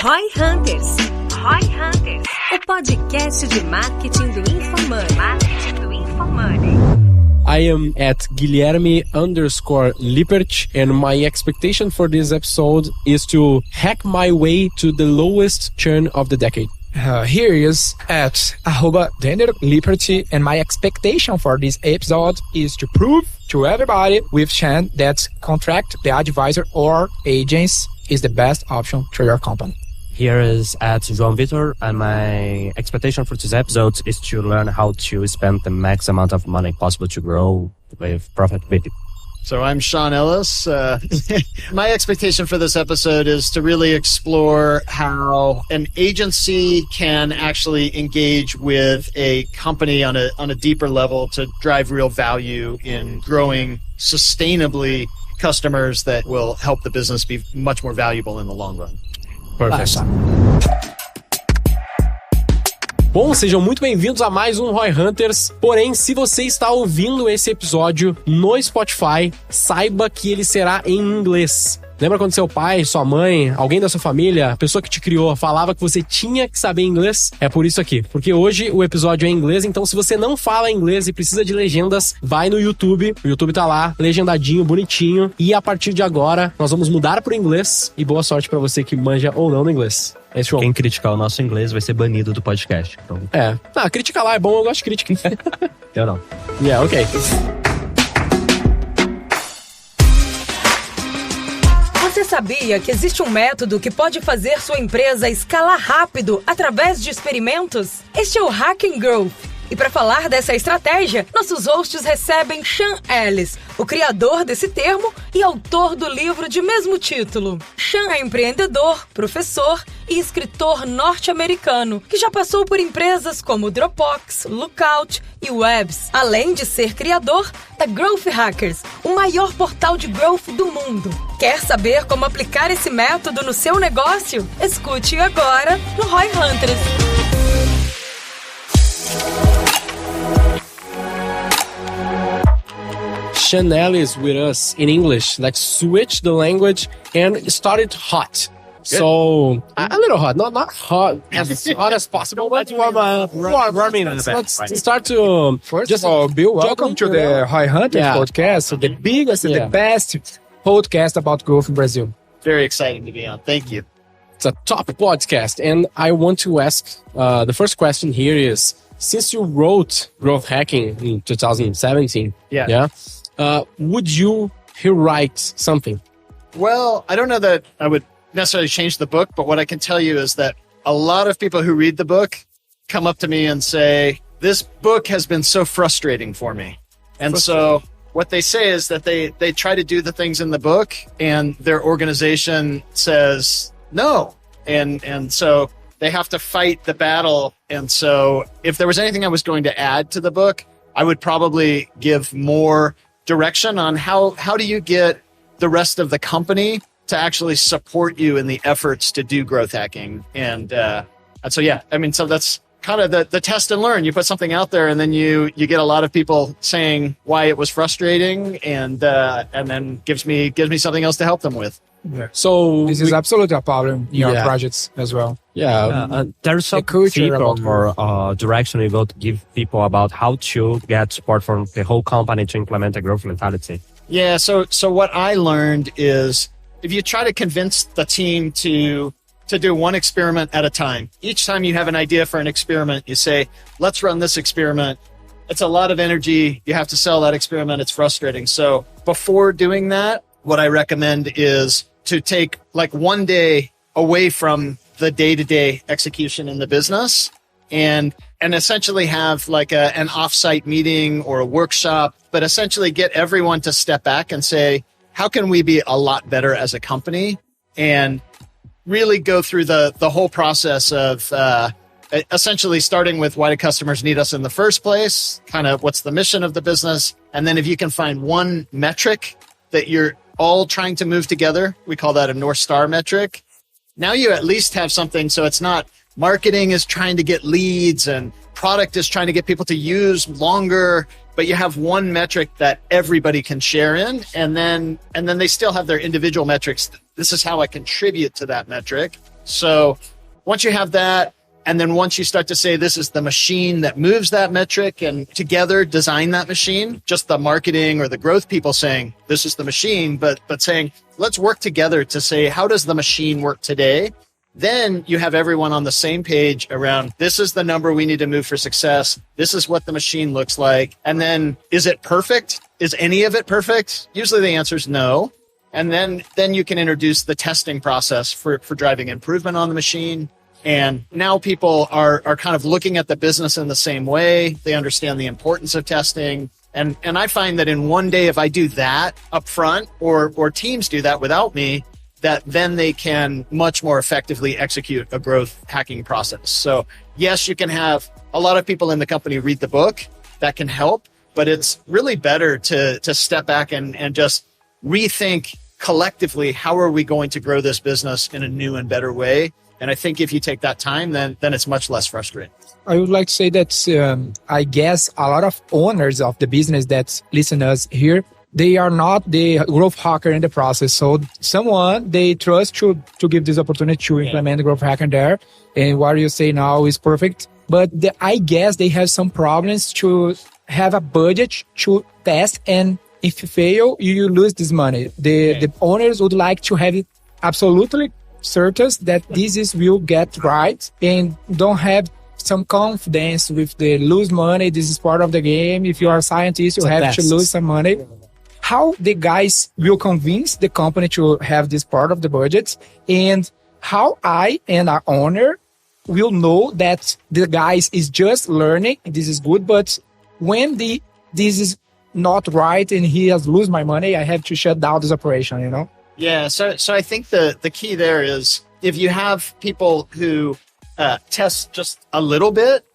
ROI Hunters. ROI Hunters. O podcast de marketing do InfoMoney. I am at Guilherme_Lippert, and my expectation for this episode is to hack my way to the lowest churn of the decade. Here is at @DenderLiberty, and my expectation for this episode is to prove to everybody with Sean that contract the advisor or agents is the best option for your company. Here is at João Vitor, and my expectation for this episode is to learn how to spend the max amount of money possible to grow with profitability. So I'm Sean Ellis. My expectation for this episode is to really explore how an agency can actually engage with a company on a deeper level to drive real value in growing sustainably customers that will help the business be much more valuable in the long run. Perfect. Bom, sejam muito bem-vindos a mais um ROI Hunters. Porém, se você está ouvindo esse episódio no Spotify, saiba que ele será em inglês. Lembra quando seu pai, sua mãe, alguém da sua família, a pessoa que te criou, falava que você tinha que saber inglês? É por isso aqui. Porque hoje o episódio é em inglês, então se você não fala inglês e precisa de legendas, vai no YouTube. O YouTube tá lá, legendadinho, bonitinho. E a partir de agora, nós vamos mudar pro inglês. E boa sorte pra você que manja ou não no inglês. É isso. Quem criticar o nosso inglês vai ser banido do podcast. Então... crítica lá é bom, eu gosto de crítica. Eu não. Yeah, ok. Você sabia que existe um método que pode fazer sua empresa escalar rápido através de experimentos? Este é o Hacking Growth. E para falar dessa estratégia, nossos hosts recebem Sean Ellis, o criador desse termo e autor do livro de mesmo título. Sean é empreendedor, professor e escritor norte-americano, que já passou por empresas como Dropbox, Lookout e Webs, além de ser criador da Growth Hackers, o maior portal de growth do mundo. Quer saber como aplicar esse método no seu negócio? Escute agora no ROI Hunters. Sean Ellis with us in English. Let's switch the language and start it hot. Good. So, a little hot, not hot, as hot as possible, but warming up. Let's start to... First of all, Bill, welcome to the ROI Hunters podcast, the biggest and the best podcast about growth in Brazil. Very exciting to be on. Thank you. It's a top podcast, and I want to ask, the first question here is, since you wrote Growth Hacking in 2017, would you rewrite something? Well, I don't know that I would necessarily change the book, but what I can tell you is that a lot of people who read the book come up to me and say, this book has been so frustrating for me. And so what they say is that they try to do the things in the book and their organization says no. And so they have to fight the battle. And so if there was anything I was going to add to the book, I would probably give more direction on how do you get the rest of the company to actually support you in the efforts to do growth hacking. And so, so that's kind of the test and learn. You put something out there and then you get a lot of people saying why it was frustrating and then gives me something else to help them with. Yeah. So this is absolutely a problem in your projects as well. There's some feedback or direction you go to give people about how to get support from the whole company to implement a growth mentality. Yeah, so what I learned is if you try to convince the team to do one experiment at a time, each time you have an idea for an experiment, you say, let's run this experiment. It's a lot of energy. You have to sell that experiment. It's frustrating. So before doing that, what I recommend is to take like one day away from the day-to-day execution in the business and essentially have like an offsite meeting or a workshop, but essentially get everyone to step back and say, how can we be a lot better as a company? And really go through the whole process of essentially starting with why do customers need us in the first place, kind of what's the mission of the business, and then if you can find one metric that you're all trying to move together, we call that a North Star metric. Now you at least have something, so it's not marketing is trying to get leads and product is trying to get people to use longer, but you have one metric that everybody can share in, and then they still have their individual metrics. This is how I contribute to that metric. So once you have that, and then once you start to say this is the machine that moves that metric and together design that machine, just the marketing or the growth people saying this is the machine, but saying let's work together to say how does the machine work today? Then you have everyone on the same page around this is the number we need to move for success. This is what the machine looks like. And then is it perfect? Is any of it perfect? Usually the answer is no. And then you can introduce the testing process for driving improvement on the machine. And now people are kind of looking at the business in the same way. They understand the importance of testing. And I find that in one day, if I do that up front or teams do that without me, that then they can much more effectively execute a growth hacking process. So yes, you can have a lot of people in the company read the book. That can help, but it's really better to step back and just rethink collectively, how are we going to grow this business in a new and better way? And I think if you take that time, then it's much less frustrating. I would like to say that I guess a lot of owners of the business that listen us here, they are not the growth hacker in the process. So someone they trust to give this opportunity to implement the growth hacker there. And what you say now is perfect. But I guess they have some problems to have a budget to test. And if you fail, you lose this money. The owners would like to have it absolutely certain that will get right and don't have some confidence with the lose money. This is part of the game. If you are a scientist, you have to lose some money. How the guys will convince the company to have this part of the budget, and how I and our owner will know that the guys is just learning. This is good, but when this is not right and he has lose my money, I have to shut down this operation, you know? Yeah, so I think the key there is if you have people who test just a little bit,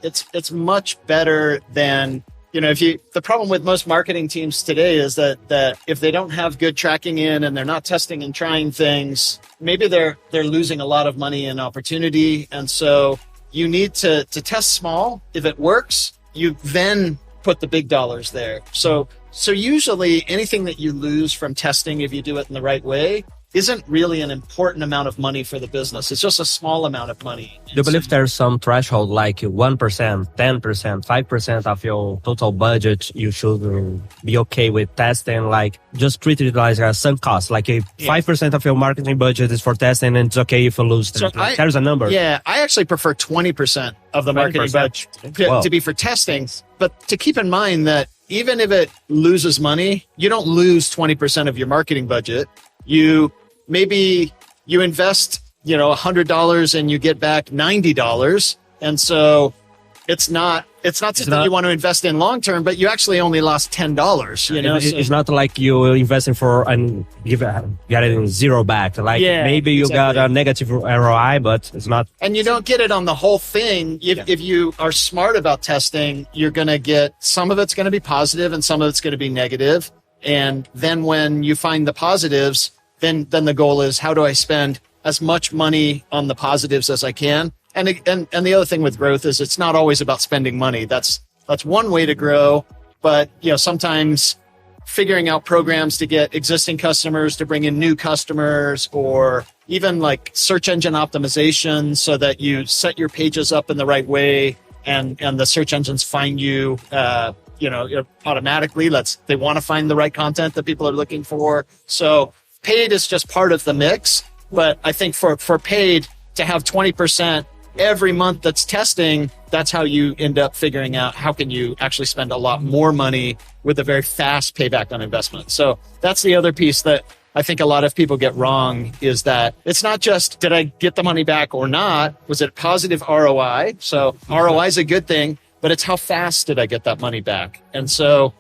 it's much better than, the problem with most marketing teams today is that if they don't have good tracking in and they're not testing and trying things, maybe they're losing a lot of money and opportunity. And so you need to test small. If it works, you then put the big dollars there. So usually anything that you lose from testing, if you do it in the right way, isn't really an important amount of money for the business. It's just a small amount of money. Do you believe there's some threshold like 1%, 10%, 5% of your total budget you should be okay with testing? Like just treat it like a sunk cost. Like if 5% of your marketing budget is for testing and it's okay if you lose 10%. So there's a number. Yeah, I actually prefer 20% of the marketing budget to be for testing. But to keep in mind that even if it loses money, you don't lose 20% of your marketing budget. Maybe you invest, $100 and you get back $90. And so it's not something you want to invest in long term, but you actually only lost $10. It's not like you investing for and getting zero back. Like maybe you got a negative ROI, but it's not. And you don't get it on the whole thing. If you are smart about testing, you're going to get some of it's going to be positive and some of it's going to be negative. And then when you find the positives, then the goal is how do I spend as much money on the positives as I can? And the other thing with growth is it's not always about spending money. That's one way to grow. But, sometimes figuring out programs to get existing customers to bring in new customers, or even like search engine optimization so that you set your pages up in the right way and the search engines find you, automatically. They want to find the right content that people are looking for. So paid is just part of the mix. But I think for paid to have 20% every month that's testing, that's how you end up figuring out how can you actually spend a lot more money with a very fast payback on investment. So that's the other piece that I think a lot of people get wrong, is that it's not just, did I get the money back or not? Was it positive ROI? So ROI is a good thing, but it's how fast did I get that money back? And so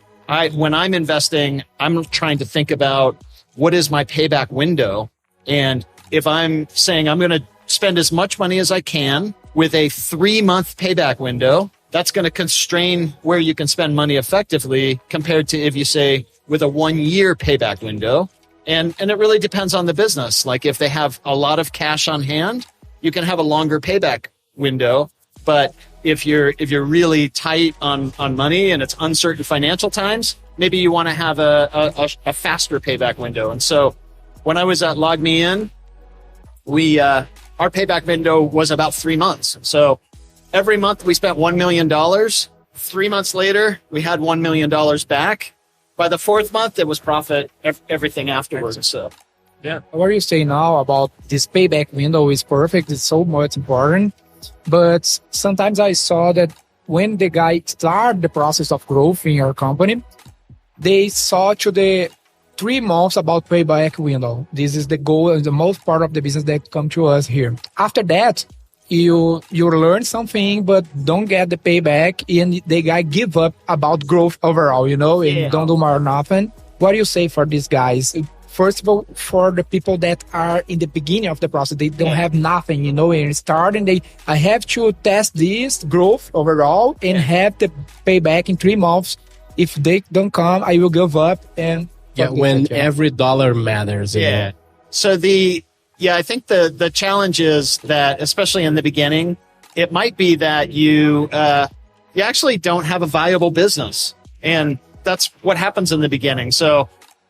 when I'm investing, I'm trying to think about what is my payback window? And if I'm saying I'm going to spend as much money as I can with a 3-month payback window, that's going to constrain where you can spend money effectively compared to if you say with a 1-year payback window. And it really depends on the business. Like if they have a lot of cash on hand, you can have a longer payback window. But if you're really tight on money and it's uncertain financial times, maybe you want to have a faster payback window. And so when I was at LogMeIn, our payback window was about 3 months. So every month we spent $1 million. 3 months later, we had $1 million back. By the fourth month, it was profit, everything afterwards. So, yeah. What you say now about this payback window is perfect. It's so much important. But sometimes I saw that when the guy started the process of growth in your company, they saw to the 3 months about payback window. This is the goal and the most part of the business that come to us here. After that, you learn something, but don't get the payback, and the guy give up about growth overall, and don't do more nothing. What do you say for these guys? First of all, for the people that are in the beginning of the process, they don't have nothing, and starting, I have to test this growth overall and have the payback in 3 months. If they don't come, I will give up. And when every dollar matters. Yeah. So I think the challenge is that, especially in the beginning, it might be that you actually don't have a viable business. And that's what happens in the beginning. So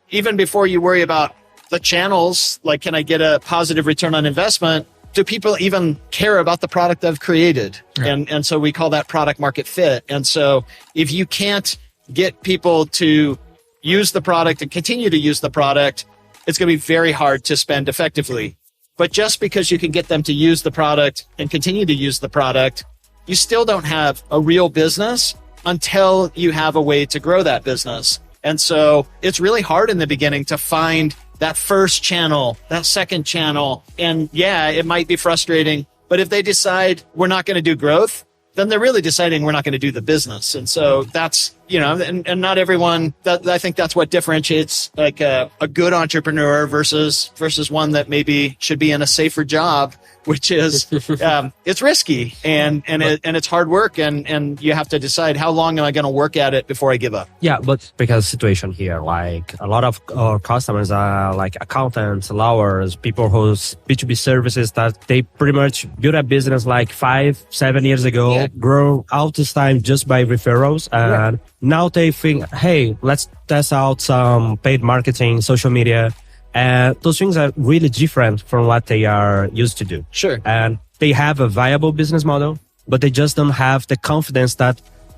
even before you worry about the channels, like, can I get a positive return on investment? Do people even care about the product I've created? Yeah. And so we call that product market fit. And so if you can't get people to use the product and continue to use the product, it's going to be very hard to spend effectively. But just because you can get them to use the product and continue to use the product, you still don't have a real business until you have a way to grow that business. And so it's really hard in the beginning to find that first channel, that second channel. And yeah, it might be frustrating, but if they decide we're not going to do growth, then they're really deciding we're not going to do the business. And so that's, and not everyone, I think that's what differentiates like a good entrepreneur versus one that maybe should be in a safer job, which is, it's risky and it's hard work. And you have to decide, how long am I going to work at it before I give up? Yeah, but because situation here, like a lot of our customers are like accountants, lawyers, people whose B2B services that they pretty much built a business like 5-7 years ago, grow out this time just by referrals. And now they think, hey, let's test out some paid marketing, social media. And those things are really different from what they are used to do. Sure. And they have a viable business model, but they just don't have the confidence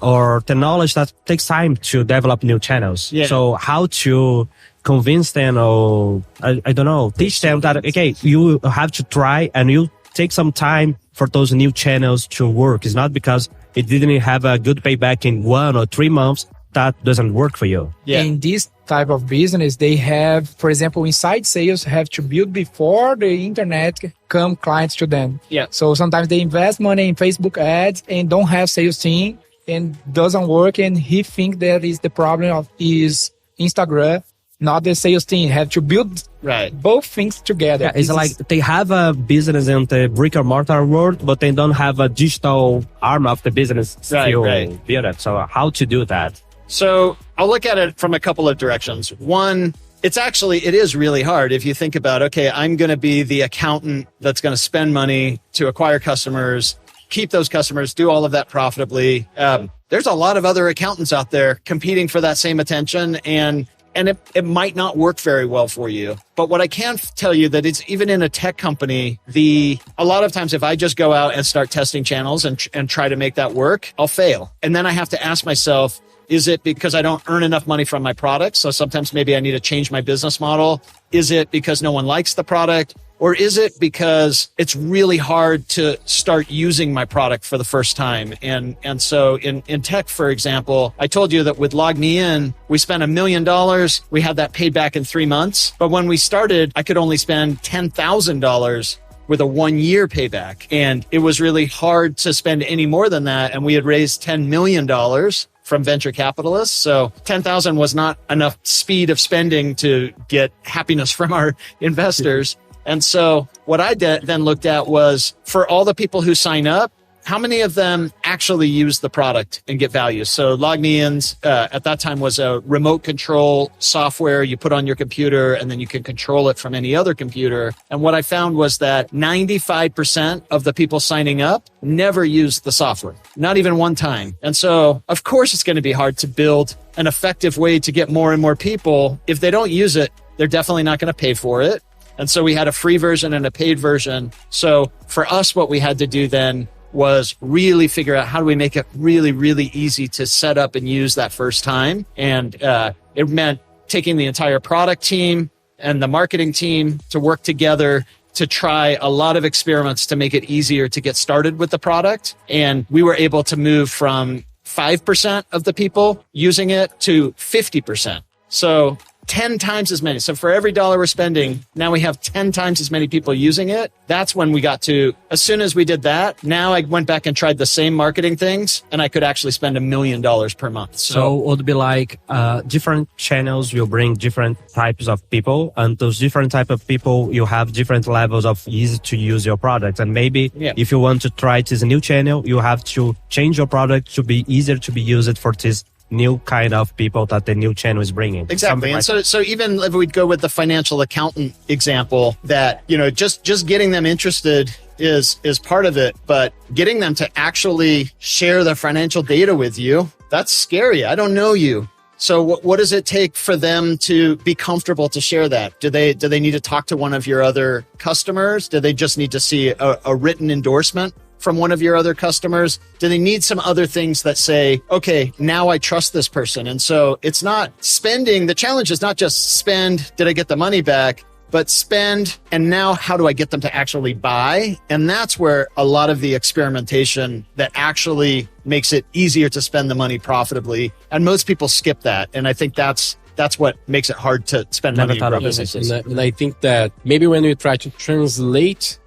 or the knowledge that takes time to develop new channels. Yeah. So how to convince them or, I don't know, teach them that, okay, you have to try and you take some time for those new channels to work. It's not because it didn't have a good payback in 1 or 3 months that doesn't work for you. Yeah. In this type of business, they have, for example, inside sales have to build before the internet come clients to them. Yeah. So sometimes they invest money in Facebook ads and don't have sales team and doesn't work. And he think that is the problem of his Instagram, not the sales team. Have to build both things together. Yeah, it's like they have a business in the brick and mortar world, but they don't have a digital arm of the business still build it. So how to do that? So I'll look at it from a couple of directions. One, it is really hard if you think about, okay, I'm going to be the accountant that's going to spend money to acquire customers, keep those customers, do all of that profitably. There's a lot of other accountants out there competing for that same attention, and it might not work very well for you. But what I can tell you that it's even in a tech company, a lot of times if I just go out and start testing channels and try to make that work, I'll fail. And then I have to ask myself, is it because I don't earn enough money from my product? So sometimes maybe I need to change my business model. Is it because no one likes the product? Or is it because it's really hard to start using my product for the first time? And so in tech, for example, I told you that with Log Me In, we spent $1 million. We had that paid back in 3 months. But when we started, I could only spend $10,000 with a 1-year payback. And it was really hard to spend any more than that. And we had raised $10 million from venture capitalists. So 10,000 was not enough speed of spending to get happiness from our investors. And so what I then looked at was, for all the people who sign up, how many of them actually use the product and get value? So LogMeIn's at that time was a remote control software you put on your computer, and then you can control it from any other computer. And what I found was that 95% of the people signing up never used the software, not even one time. And so, of course, it's going to be hard to build an effective way to get more and more people. If they don't use it, they're definitely not going to pay for it. And so we had a free version and a paid version. So for us, what we had to do then was really figure out how do we make it really, really easy to set up and use that first time. And it meant taking the entire product team and the marketing team to work together to try a lot of experiments to make it easier to get started with the product. And we were able to move from 5% of the people using it to 50%. So 10 times as many. So for every dollar we're spending, now we have 10 times as many people using it. That's when we got to, as soon as we did that, now I went back and tried the same marketing things and I could actually spend $1 million per month. So it would be like different channels will bring different types of people, and those different type of people, you have different levels of easy to use your product. And maybe if you want to try this new channel, you have to change your product to be easier to be used for this new kind of people that the new channel is bringing. Exactly. And so even if we'd go with the financial accountant example, that, just getting them interested is part of it, but getting them to actually share their financial data with you, that's scary. I don't know you. So what does it take for them to be comfortable to share that? Do they need to talk to one of your other customers? Do they just need to see a written endorsement from one of your other customers? Do they need some other things that say, okay, now I trust this person? And so it's not spending. The challenge is not just spend, did I get the money back? But spend, and now how do I get them to actually buy? And that's where a lot of the experimentation that actually makes it easier to spend the money profitably. And most people skip that. And I think that's what makes it hard to spend money in businesses. And I think that maybe when we try to translate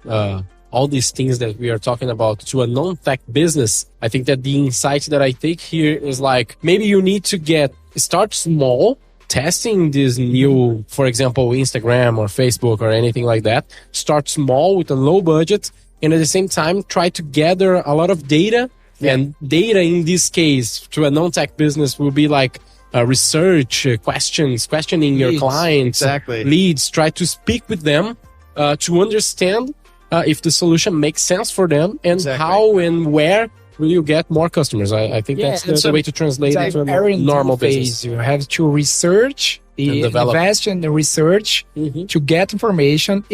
all these things that we are talking about to a non-tech business, I think that the insight that I take here is like, maybe you need to start small, testing this new, for example, Instagram or Facebook or anything like that. Start small with a low budget, and at the same time, try to gather a lot of data. Yeah. And data in this case to a non-tech business will be like research, questioning your clients, leads, try to speak with them to understand if the solution makes sense for them, and how and where will you get more customers. I think that's the way to translate it to a normal business. You have to research, invest in the research to get information.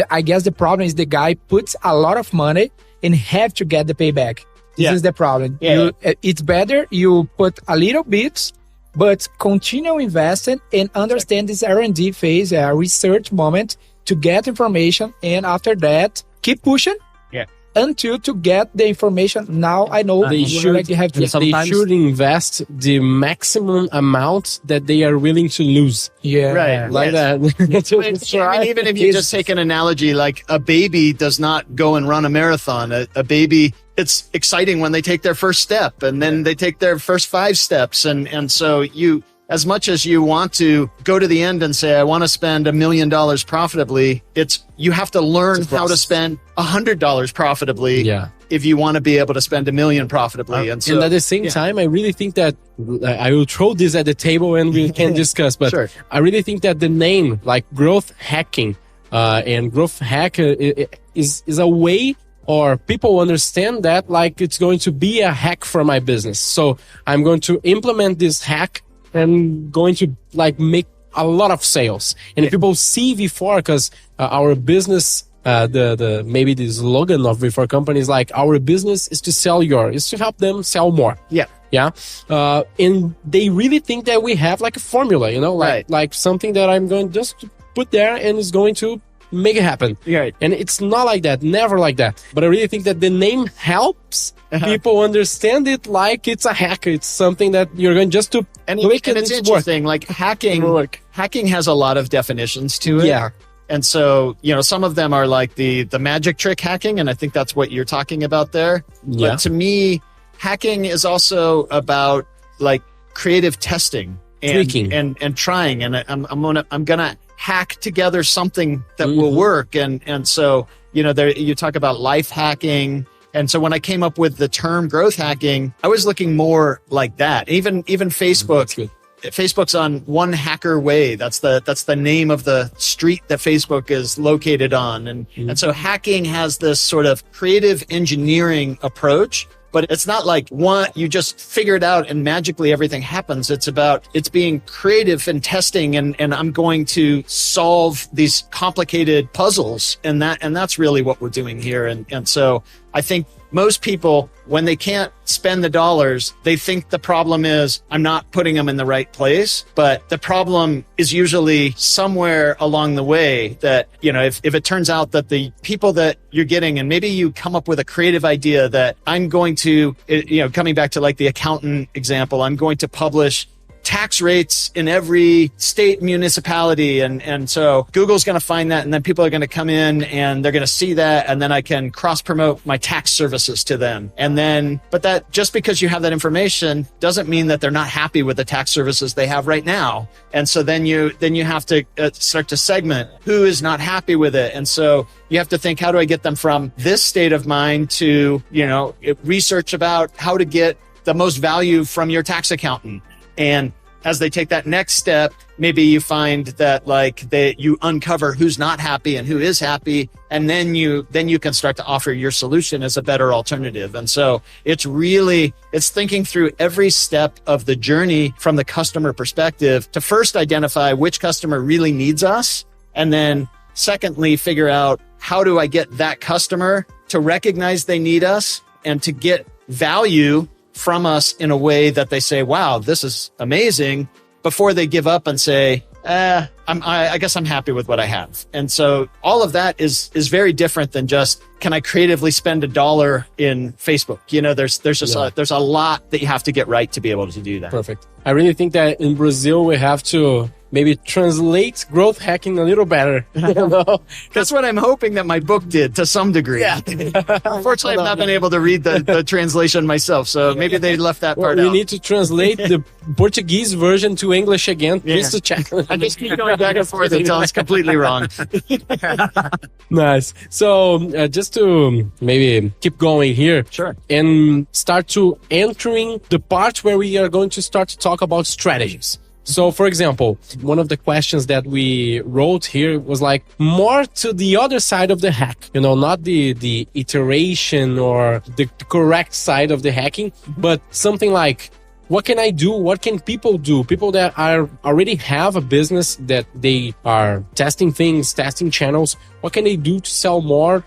I guess the problem is the guy puts a lot of money and have to get the payback. This is the problem. It's better you put a little bit, but continue investing and understand this R&D phase, a research moment, to get information, and after that, keep pushing until to get the information. Now I know they should invest the maximum amount that they are willing to lose. That. I mean, even if you just take an analogy, like a baby does not go and run a marathon. A baby, it's exciting when they take their first step, and then they take their first 5 steps. And so you, as much as you want to go to the end and say, I want to spend $1 million profitably, you have to learn how to spend $100 profitably if you want to be able to spend $1 million profitably. And at the same time, I really think that I will throw this at the table and we can discuss, but I really think that the name, like growth hacking, and growth hack is a way, or people understand that like it's going to be a hack for my business. So I'm going to implement this hack and going to like make a lot of sales. And people see V4, because our business, maybe the slogan of V4 company is like, our business is to sell is to help them sell more. And they really think that we have like a formula, like something that I'm going just to put there and it's going to make it happen. And it's not like that, never like that. But I really think that the name helps people understand it like it's a hack. It's something that you're going just to click and it's interesting. Like hacking has a lot of definitions to it. And so, some of them are like the magic trick hacking, and I think that's what you're talking about there. But to me, hacking is also about like creative testing and trying. And I'm gonna hack together something that will work. And so, you talk about life hacking. And so when I came up with the term growth hacking, I was looking more like that. Even Facebook, Facebook's on One Hacker Way. That's the name of the street that Facebook is located on. And so hacking has this sort of creative engineering approach but it's not like you just figure it out and magically everything happens. It's being creative and testing and I'm going to solve these complicated puzzles. And that's really what we're doing here. And so I think most people, when they can't spend the dollars, they think the problem is I'm not putting them in the right place. But the problem is usually somewhere along the way that, if it turns out that the people that you're getting, and maybe you come up with a creative idea that I'm going to, coming back to like the accountant example, I'm going to publish tax rates in every state municipality. And so Google's going to find that, and then people are going to come in and they're going to see that, and then I can cross promote my tax services to them. But that just because you have that information doesn't mean that they're not happy with the tax services they have right now. And so then you have to start to segment who is not happy with it. And so you have to think, how do I get them from this state of mind to, research about how to get the most value from your tax accountant. And as they take that next step, maybe you find that you uncover who's not happy and who is happy. And then you can start to offer your solution as a better alternative. And so it's thinking through every step of the journey from the customer perspective to first identify which customer really needs us. And then secondly, figure out how do I get that customer to recognize they need us and to get value from us in a way that they say, wow, this is amazing, before they give up and say, I guess I'm happy with what I have. And so all of that is very different than just, can I creatively spend $1 in Facebook? There's a lot that you have to get right to be able to do that. Perfect. I really think that in Brazil, we have to maybe translate growth hacking a little better. That's what I'm hoping that my book did to some degree. Yeah. Unfortunately, I've not been able to read the translation myself, so maybe they left that part out. We need to translate the Portuguese version to English again, just to check. I just keep going back and forth until it's completely wrong. Nice. So just to maybe keep going here. Sure. And start to entering the part where we are going to start to talk about strategies. So, for example, one of the questions that we wrote here was more to the other side of the hack, not the iteration or the correct side of the hacking, but something like, what can I do? What can people do? People that already have a business that they are testing things, testing channels. What can they do to sell more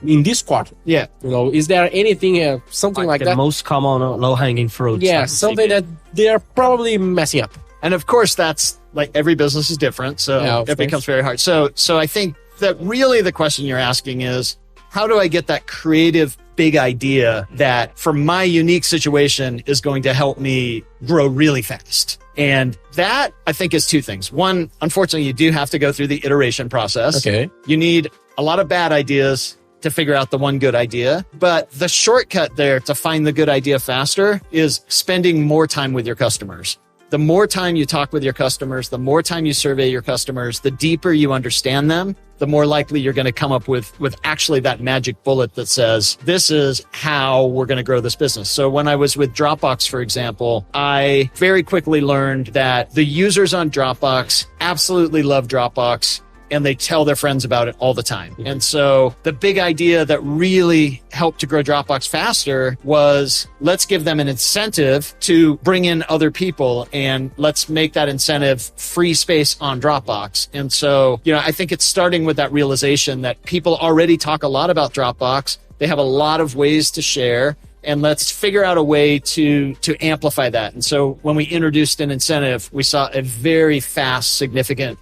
in this quarter? Yeah. Is there anything, something like the that? The most common low-hanging fruit. Yeah, something that they're probably messing up. And of course, that's every business is different. So it becomes very hard. So I think that really the question you're asking is, how do I get that creative big idea that for my unique situation is going to help me grow really fast? And that I think is two things. One, unfortunately, you do have to go through the iteration process. Okay. You need a lot of bad ideas to figure out the one good idea. But the shortcut there to find the good idea faster is spending more time with your customers. The more time you talk with your customers, the more time you survey your customers, the deeper you understand them, the more likely you're going to come up with actually that magic bullet that says, this is how we're going to grow this business. So when I was with Dropbox, for example, I very quickly learned that the users on Dropbox absolutely love Dropbox, and they tell their friends about it all the time. And so the big idea that really helped to grow Dropbox faster was, let's give them an incentive to bring in other people, and let's make that incentive free space on Dropbox. And so, I think it's starting with that realization that people already talk a lot about Dropbox. They have a lot of ways to share. And let's figure out a way to amplify that. And so when we introduced an incentive, we saw a very fast, significant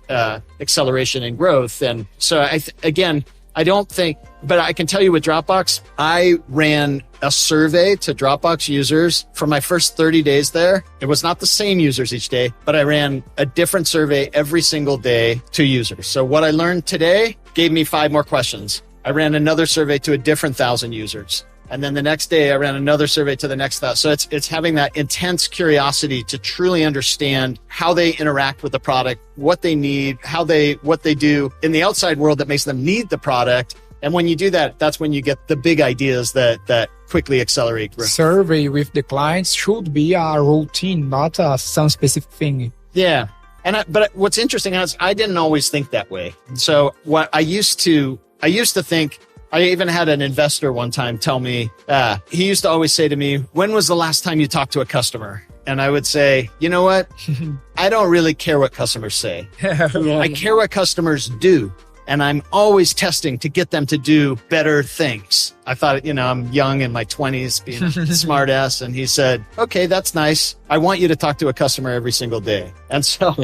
acceleration in growth. And so I don't think, but I can tell you with Dropbox, I ran a survey to Dropbox users for my first 30 days there. It was not the same users each day, but I ran a different survey every single day to users. So what I learned today gave me 5 more questions. I ran another survey to a different 1,000 users. And then the next day I ran another survey to the next 1,000. So it's having that intense curiosity to truly understand how they interact with the product, what they need, what they do in the outside world that makes them need the product. And when you do that, that's when you get the big ideas that quickly accelerate growth. Survey with the clients should be a routine, not some specific thing. Yeah. But what's interesting is I didn't always think that way. So what I used to think, I even had an investor one time tell me, he used to always say to me, when was the last time you talked to a customer? And I would say, you know what? I don't really care what customers say. I care what customers do. And I'm always testing to get them to do better things. I thought, I'm young in my 20s, being a smart ass. And he said, okay, that's nice. I want you to talk to a customer every single day. And so,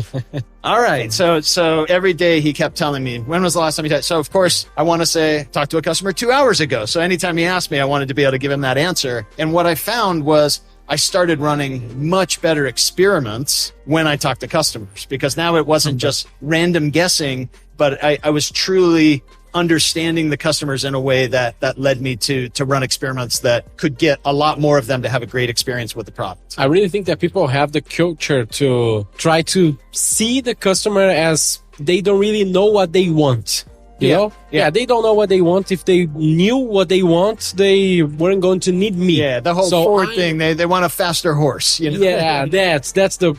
all right. So every day he kept telling me, when was the last time you talked? So of course, I want to say, talk to a customer 2 hours ago. So anytime he asked me, I wanted to be able to give him that answer. And what I found was I started running much better experiments when I talked to customers, because now it wasn't just random guessing, but I was truly understanding the customers in a way that led me to run experiments that could get a lot more of them to have a great experience with the product. I really think that people have the culture to try to see the customer as they don't really know what they want. You know? Yeah, they don't know what they want. If they knew what they want, they weren't going to need me. Yeah, the whole Ford thing, they want a faster horse. Yeah, that's the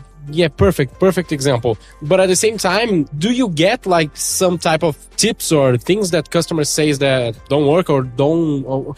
perfect example. But at the same time, do you get like some type of tips or things that customers say that don't work or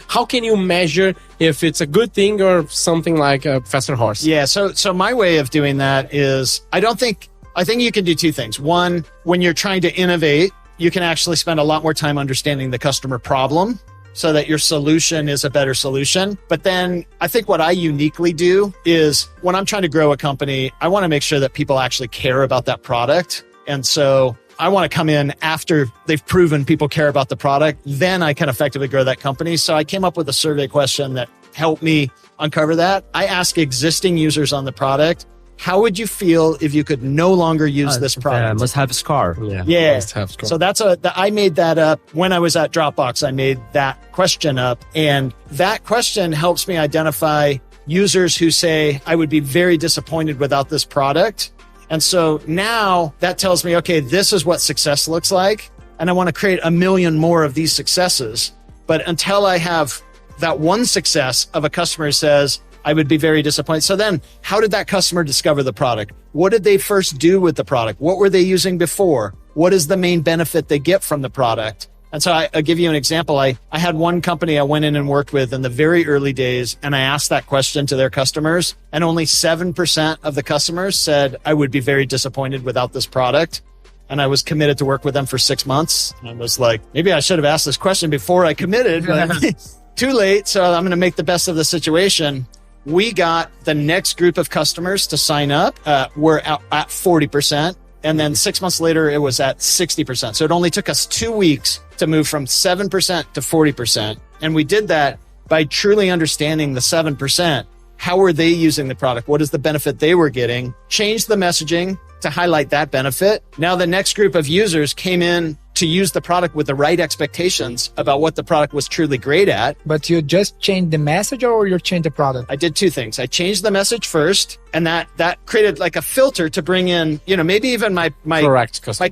how can you measure if it's a good thing or something like a faster horse? Yeah, so my way of doing that is I think you can do two things. One, when you're trying to innovate, you can actually spend a lot more time understanding the customer problem so that your solution is a better solution. But then I think what I uniquely do is when I'm trying to grow a company, I want to make sure that people actually care about that product. And so I want to come in after they've proven people care about the product. Then I can effectively grow that company. So I came up with a survey question that helped me uncover that. I ask existing users on the product, how would you feel if you could no longer use this product? Must have score. Yeah. Must have score. So I made that up when I was at Dropbox. I made that question up, and that question helps me identify users who say, I would be very disappointed without this product. And so now that tells me, okay, this is what success looks like. And I want to create 1 million more of these successes. But until I have that one success of a customer who says, I would be very disappointed. So then how did that customer discover the product? What did they first do with the product? What were they using before? What is the main benefit they get from the product? And so I'll give you an example. I had one company I went in and worked with in the very early days, and I asked that question to their customers, and only 7% of the customers said, I would be very disappointed without this product. And I was committed to work with them for 6 months. And I was like, maybe I should have asked this question before I committed, but too late. So I'm going to make the best of the situation. We got the next group of customers to sign up. We're at 40%. And then 6 months later, it was at 60%. So it only took us 2 weeks to move from 7% to 40%. And we did that by truly understanding the 7%. How were they using the product? What is the benefit they were getting? Change the messaging to highlight that benefit. Now the next group of users came in to use the product with the right expectations about what the product was truly great at. But you just changed the message or you changed the product? I did two things. I changed the message first, and that created like a filter to bring in, maybe even my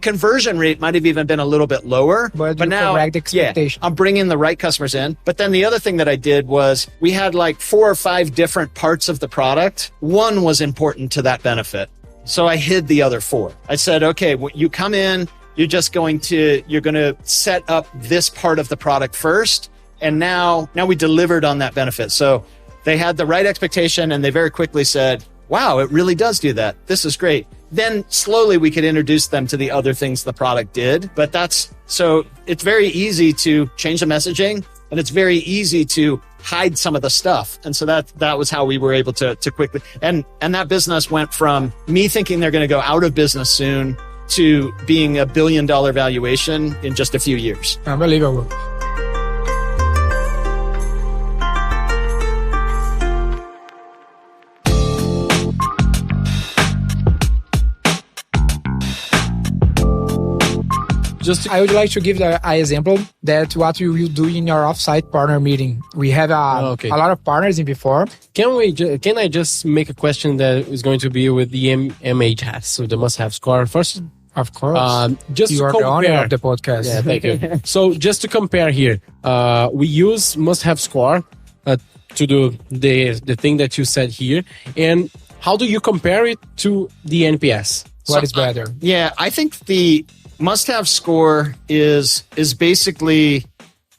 conversion rate might have even been a little bit lower. But now, correct expectation. I'm bringing the right customers in. But then the other thing that I did was we had like 4 or 5 different parts of the product. One was important to that benefit. So I hid the other 4. I said, okay, you come in, you're going to set up this part of the product first. And now we delivered on that benefit. So they had the right expectation and they very quickly said, wow, it really does do that. This is great. Then slowly we could introduce them to the other things the product did. But so it's very easy to change the messaging, and it's very easy to hide some of the stuff. And so that was how we were able to quickly, and that business went from me thinking they're going to go out of business soon to being $1 billion valuation in just a few years. Unbelievable. I would like to give an example that what you will do in your offsite partner meeting. We have a lot of partners in before. Can I just make a question that is going to be with the MHS, so the must-have score first? Of course. Just you are the owner of the podcast. Yeah, thank you. So just to compare here, we use must-have score to do the thing that you said here. And how do you compare it to the NPS? What is better? I think the must-have score is basically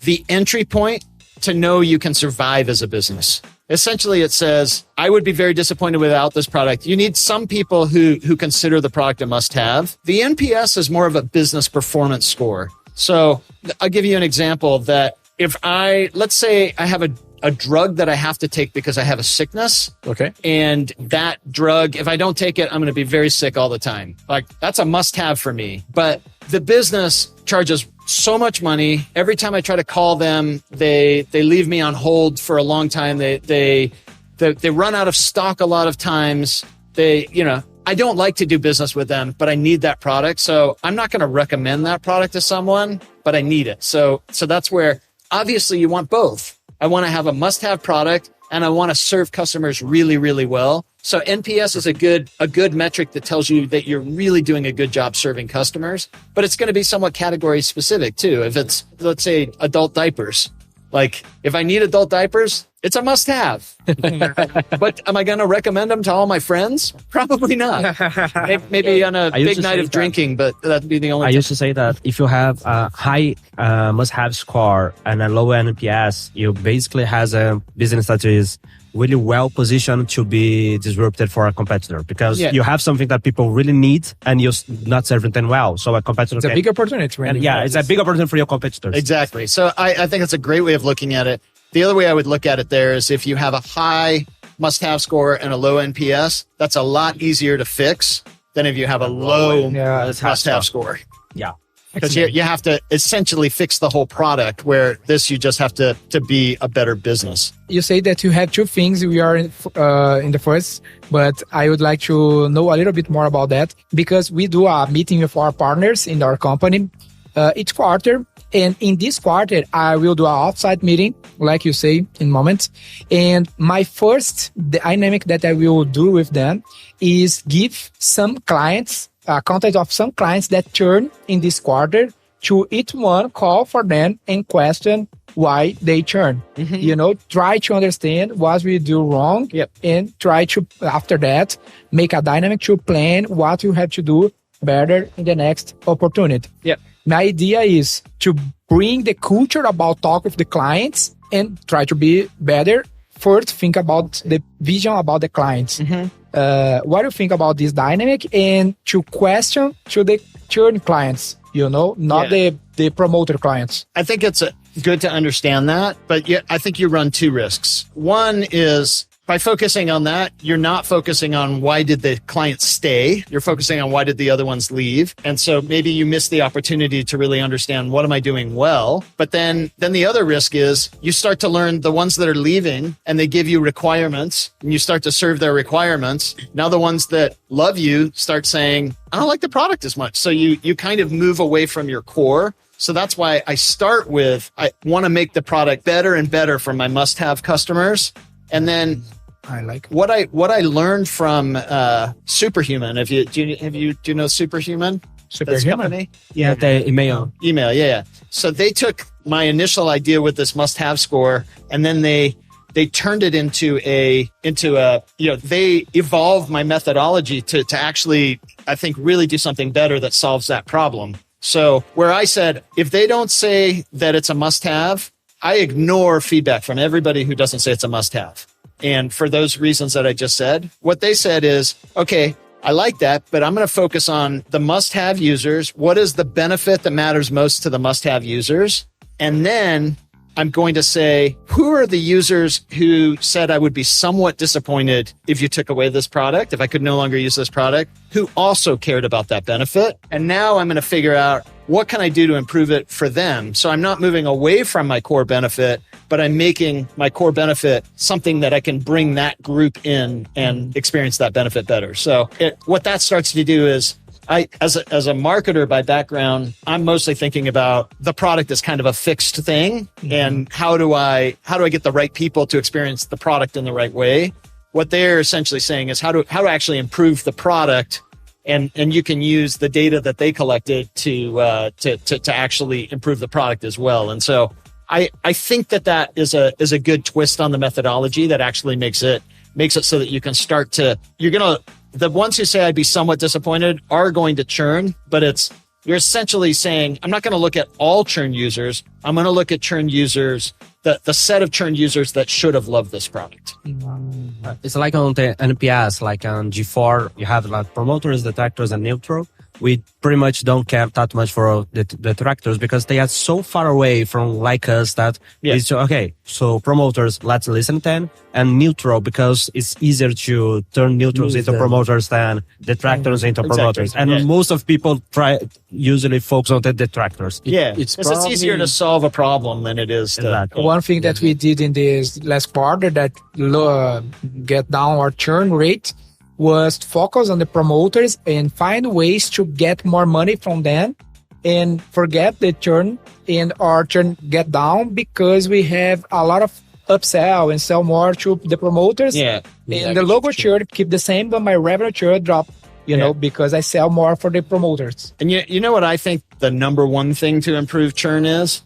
the entry point to know you can survive as a business. Essentially, it says, I would be very disappointed without this product. You need some people who consider the product a must-have. The NPS is more of a business performance score. So I'll give you an example that if let's say I have a drug that I have to take because I have a sickness. Okay. And that drug, if I don't take it, I'm going to be very sick all the time. Like, that's a must-have for me. But the business charges so much money. Every time I try to call them, they leave me on hold for a long time. They run out of stock a lot of times. I don't like to do business with them, but I need that product. So I'm not going to recommend that product to someone, but I need it. So that's where obviously you want both. I want to have a must-have product and I want to serve customers really, really well. So NPS is a good metric that tells you that you're really doing a good job serving customers, but it's going to be somewhat category specific too. If it's, let's say, adult diapers, like if I need adult diapers, it's a must-have. But am I going to recommend them to all my friends? Probably not. Maybe on a big night of drinking, but that'd be the only I used to say that if you have a high must-have score and a low NPS, you basically has a business that is really well positioned to be disrupted for a competitor because you have something that people really need and you're not serving them well. So a competitor It's a big opportunity. It's a big opportunity for your competitors. Exactly. So I think it's a great way of looking at it. The other way I would look at it there is if you have a high must-have score and a low NPS, that's a lot easier to fix than if you have a low must-have score. Yeah. Because you have to essentially fix the whole product, where this you just have to be a better business. You say that you have two things we are in the first, but I would like to know a little bit more about that because we do a meeting with our partners in our company each quarter. And in this quarter, I will do an offsite meeting, like you say, in moments. And my first dynamic that I will do with them is give some clients contact of some clients that churn in this quarter to each one call for them and question why they churn. Mm-hmm. Try to understand what we do wrong and try to, after that, make a dynamic to plan what you have to do better in the next opportunity. Yep. My idea is to bring the culture about talk with the clients and try to be better. First, think about the vision about the clients. Mm-hmm. What do you think about this dynamic? And to question to the churn clients, not the promoter clients. I think it's good to understand that, but I think you run two risks. One is by focusing on that, you're not focusing on why did the client stay. You're focusing on why did the other ones leave. And so maybe you miss the opportunity to really understand what am I doing well. But then the other risk is you start to learn the ones that are leaving and they give you requirements and you start to serve their requirements. Now the ones that love you start saying, I don't like the product as much. So you kind of move away from your core. So that's why I start with, I want to make the product better and better for my must-have customers. And then I like what I learned from Superhuman. Do you know Superhuman? Superhuman? Yeah, the email. Yeah. So they took my initial idea with this must-have score, and then they turned it into a they evolved my methodology to actually, I think, really do something better that solves that problem. So where I said, if they don't say that it's a must-have, I ignore feedback from everybody who doesn't say it's a must-have. And for those reasons that I just said, what they said is, okay, I like that, but I'm going to focus on the must-have users. What is the benefit that matters most to the must-have users? And then I'm going to say, who are the users who said I would be somewhat disappointed if you took away this product, if I could no longer use this product, who also cared about that benefit? And now I'm going to figure out what can I do to improve it for them? So I'm not moving away from my core benefit, but I'm making my core benefit something that I can bring that group in and experience that benefit better. So what that starts to do is, as a marketer by background, I'm mostly thinking about the product as kind of a fixed thing, and how do I get the right people to experience the product in the right way? What they're essentially saying is how to actually improve the product, and you can use the data that they collected to actually improve the product as well. And so I think that is a good twist on the methodology that actually makes it so that you can start to, the ones who say I'd be somewhat disappointed are going to churn, but it's you're essentially saying, I'm not going to look at all churn users. I'm going to look at churn users, the set of churn users that should have loved this product. It's like on the NPS, like on G4, you have like promoters, detractors, and neutral. We pretty much don't care that much for the detractors because they are so far away from like us that it's okay. So promoters, let's listen to them, and neutral because it's easier to turn neutrals into promoters than detractors into promoters. And most of people usually focus on the detractors. It's easier to solve a problem than it is to... One thing that we did in this last quarter that get down our churn rate was to focus on the promoters and find ways to get more money from them and forget the churn, and our churn get down because we have a lot of upsell and sell more to the promoters. And the logo churn keep the same, but my revenue churn drop, you know, because I sell more for the promoters. And you know what I think the number one thing to improve churn is?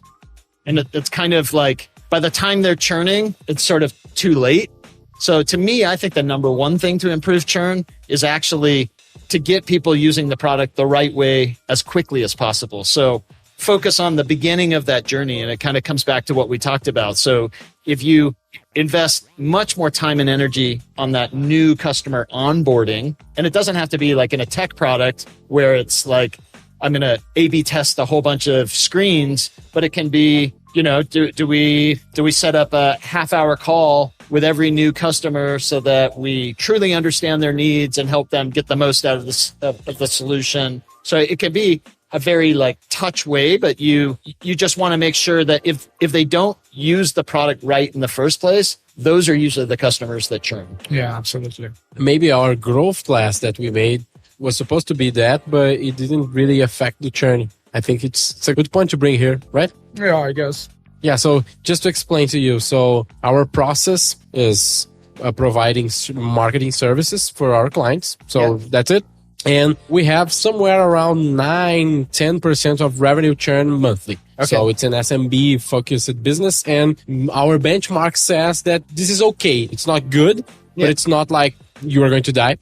And it's kind of like by the time they're churning, it's sort of too late. So to me, I think the number one thing to improve churn is actually to get people using the product the right way as quickly as possible. So focus on the beginning of that journey. And it kind of comes back to what we talked about. So if you invest much more time and energy on that new customer onboarding, and it doesn't have to be like in a tech product where it's like, I'm going to A/B test a whole bunch of screens, but it can be, you know, do we set up a half-hour call with every new customer so that we truly understand their needs and help them get the most out of the solution? So it can be a very like touch way, but you just want to make sure that if they don't use the product right in the first place, those are usually the customers that churn. Yeah, absolutely. Maybe our growth class that we made was supposed to be that, but it didn't really affect the churn. I think it's a good point to bring here, right? Yeah, I guess. Yeah, so just to explain to you, so our process is providing marketing services for our clients. So that's it. And we have somewhere around 9-10% of revenue churn monthly. Okay. So it's an SMB focused business. And our benchmark says that this is okay. It's not good, but it's not like you are going to die.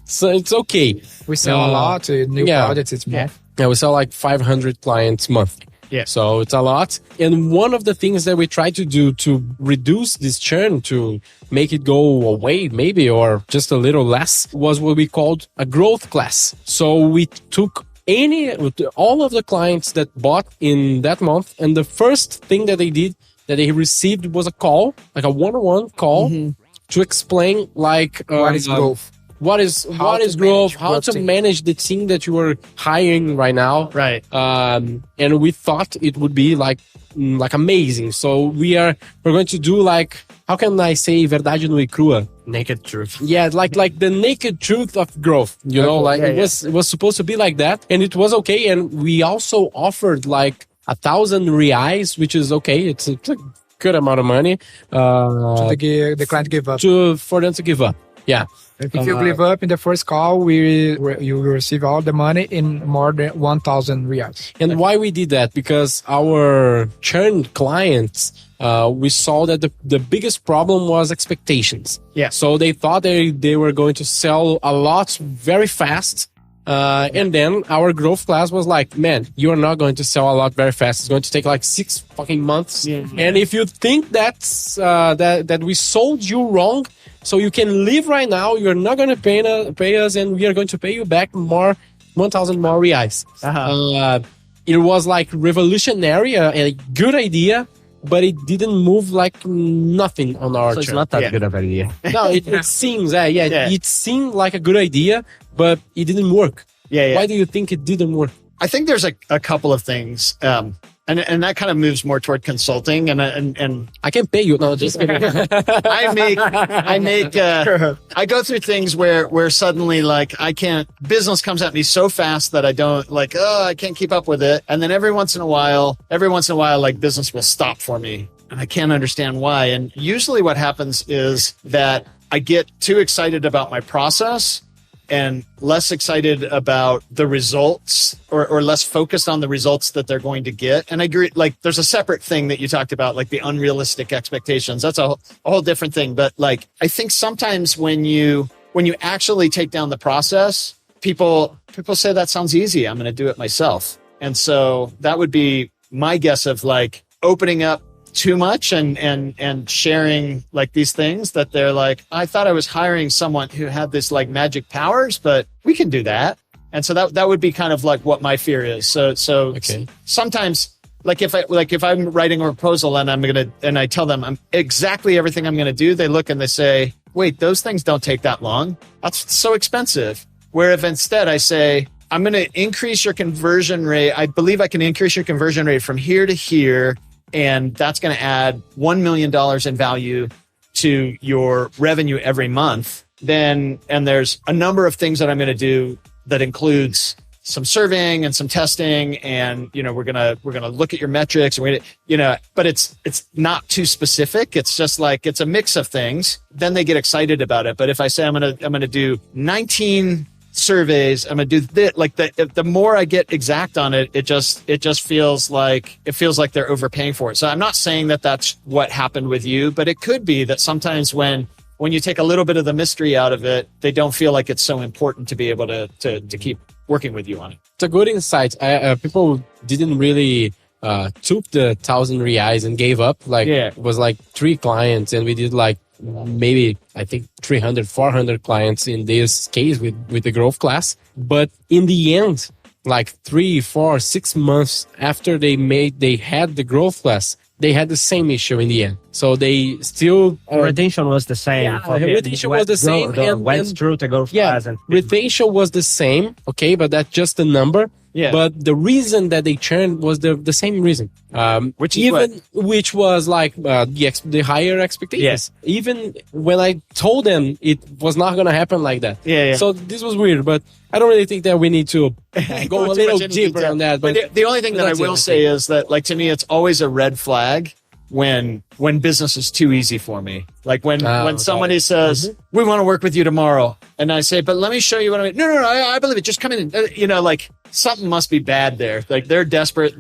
So it's okay. We sell a lot to new projects. It's more. Yeah, we sell like 500 clients monthly. Yeah. So it's a lot. And one of the things that we try to do to reduce this churn, to make it go away maybe, or just a little less, was what we called a growth class. So we took all of the clients that bought in that month, and the first thing that they did, that they received, was a call, like a one-on-one call, to explain like what is growth. What is growth? How to manage the team that you are hiring right now? Right. And we thought it would be like amazing. So we're going to do like, how can I say verdade nua e crua? Naked truth. Yeah, like the naked truth of growth. You know, like it was supposed to be like that, and it was okay. And we also offered like 1,000 reais, which is okay. It's a good amount of money. To the client give up. For them to give up. Yeah. If you give up in the first call, you will receive all the money in more than 1,000 reais. And why we did that? Because our churned clients, we saw that the biggest problem was expectations. Yeah. So they thought they were going to sell a lot very fast. And then our growth class was like, man, you are not going to sell a lot very fast. It's going to take like 6 fucking months. Yeah. And if you think that's that we sold you wrong, so you can leave right now, you're not going to pay us, and we are going to pay you back 1,000 more reais. It was like revolutionary, a good idea, but it didn't move like nothing on our So it's not that good of an idea. No, it seems, it seemed like a good idea, but it didn't work. Why do you think it didn't work? I think there's a couple of things. And that kind of moves more toward consulting, and I can pay you. No, just kidding. I go through things where suddenly like business comes at me so fast that I don't I can't keep up with it. And then every once in a while, like business will stop for me and I can't understand why. And usually what happens is that I get too excited about my process and less excited about the results, or less focused on the results that they're going to get. And I agree, like there's a separate thing that you talked about, like the unrealistic expectations. That's a whole different thing. But like, I think sometimes when you actually take down the process people say that sounds easy. I'm going to do it myself. And so that would be my guess of like opening up too much and sharing like these things that they're like, I thought I was hiring someone who had this like magic powers, but we can do that. And so that would be kind of like what my fear is. So Okay. sometimes like if I'm writing a proposal and I tell them I'm exactly everything I'm going to do, they look and they say, wait, those things don't take that long. That's so expensive. Where if instead I say, I'm going to increase your conversion rate. I believe I can increase your conversion rate from here to here. And that's going to add $1 million in value to your revenue every month. And there's a number of things that I'm going to do that includes some surveying and some testing. And, we're going to look at your metrics and but it's not too specific. It's just like, it's a mix of things. Then they get excited about it. But if I say I'm going to do 19 surveys, I'm going to do this, like the more I get exact on it, it just feels like they're overpaying for it. So I'm not saying that that's what happened with you, but it could be that sometimes when you take a little bit of the mystery out of it, they don't feel like it's so important to be able to keep working with you on it. It's a good insight. People didn't really took the 1,000 reais and gave up. It was like 3 clients, and we did like maybe I think 300, 400 clients in this case with the growth class. But in the end, like 3, 4, 6 months after they had the growth class, they had the same issue in the end. So they still retention was the same. Yeah, retention was the same. Went through the growth class. And retention was the same. Okay, but that's just the number. Yeah. But the reason that they churned was the same reason. Which was like the higher expectations. Yeah. Even when I told them it was not going to happen like that. Yeah. So this was weird, but I don't really think that we need to go a little deeper on that. But the only thing that I will say is that, like, to me, it's always a red flag when business is too easy for me. Like when somebody says, we want to work with you tomorrow. And I say, but let me show you what I mean. No, I believe it. Just come in. Like something must be bad there. Like they're desperate.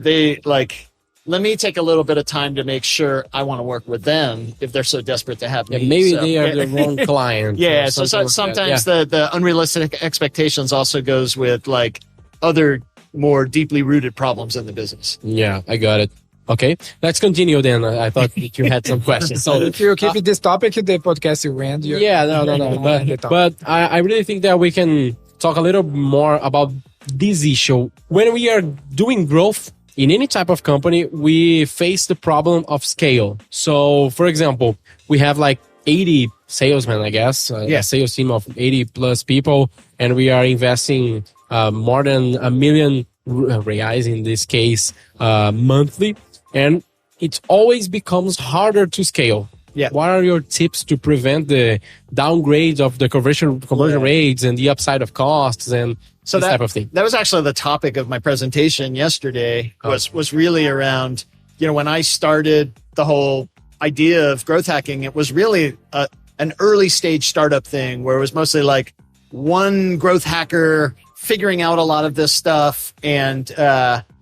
Let me take a little bit of time to make sure I want to work with them if they're so desperate to have me. Maybe they are the wrong client. Yeah. So sometimes the unrealistic expectations also goes with like other more deeply rooted problems in the business. Yeah, I got it. Okay, let's continue then. I thought that you had some questions. So if you keep this topic, the podcast will end. No. But I really think that we can talk a little more about this issue. When we are doing growth in any type of company, we face the problem of scale. So, for example, we have like 80 salesmen, I guess, a sales team of 80 plus people, and we are investing more than $1 million reais in this case monthly. And it always becomes harder to scale. Yeah. What are your tips to prevent the downgrades of the conversion rates and the upside of costs and this type of thing? That was actually the topic of my presentation yesterday. Was really around, when I started the whole idea of growth hacking, it was really an early stage startup thing where it was mostly like one growth hacker figuring out a lot of this stuff. And,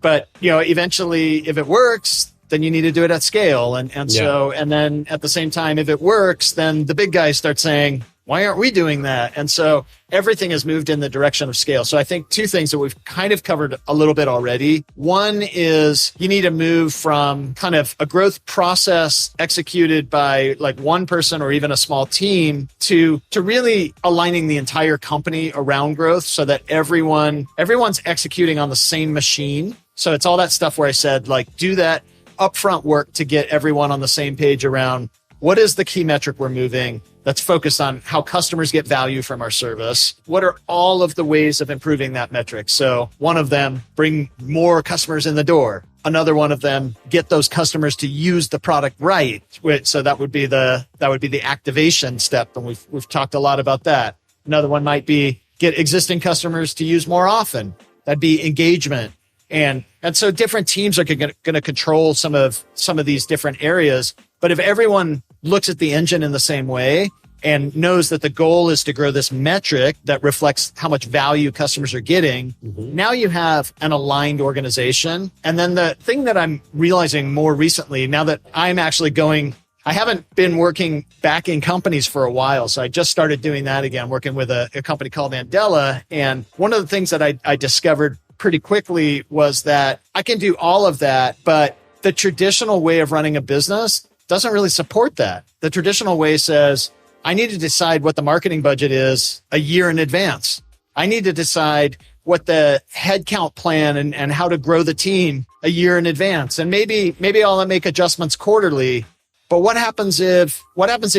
but eventually if it works, then you need to do it at scale. And then at the same time, if it works, then the big guys start saying, why aren't we doing that? And so everything has moved in the direction of scale. So I think 2 things that we've kind of covered a little bit already. One is you need to move from kind of a growth process executed by like one person or even a small team to really aligning the entire company around growth so that everyone's executing on the same machine. So it's all that stuff where I said, like, do that upfront work to get everyone on the same page around what is the key metric we're moving that's focused on how customers get value from our service. What are all of the ways of improving that metric? So one of them, bring more customers in the door. Another one of them, get those customers to use the product right. So that would be the activation step. And we've talked a lot about that. Another one might be get existing customers to use more often. That'd be engagement. And so different teams are going to control some of these different areas. But if everyone looks at the engine in the same way and knows that the goal is to grow this metric that reflects how much value customers are getting, now you have an aligned organization. And then the thing that I'm realizing more recently, now that I'm actually going I haven't been working back in companies for a while. So I just started doing that again, working with a company called Andela. And one of the things that I discovered pretty quickly was that I can do all of that, but the traditional way of running a business doesn't really support that. The traditional way says, I need to decide what the marketing budget is a year in advance. I need to decide what the headcount plan and how to grow the team a year in advance. And maybe I'll make adjustments quarterly. But what happens if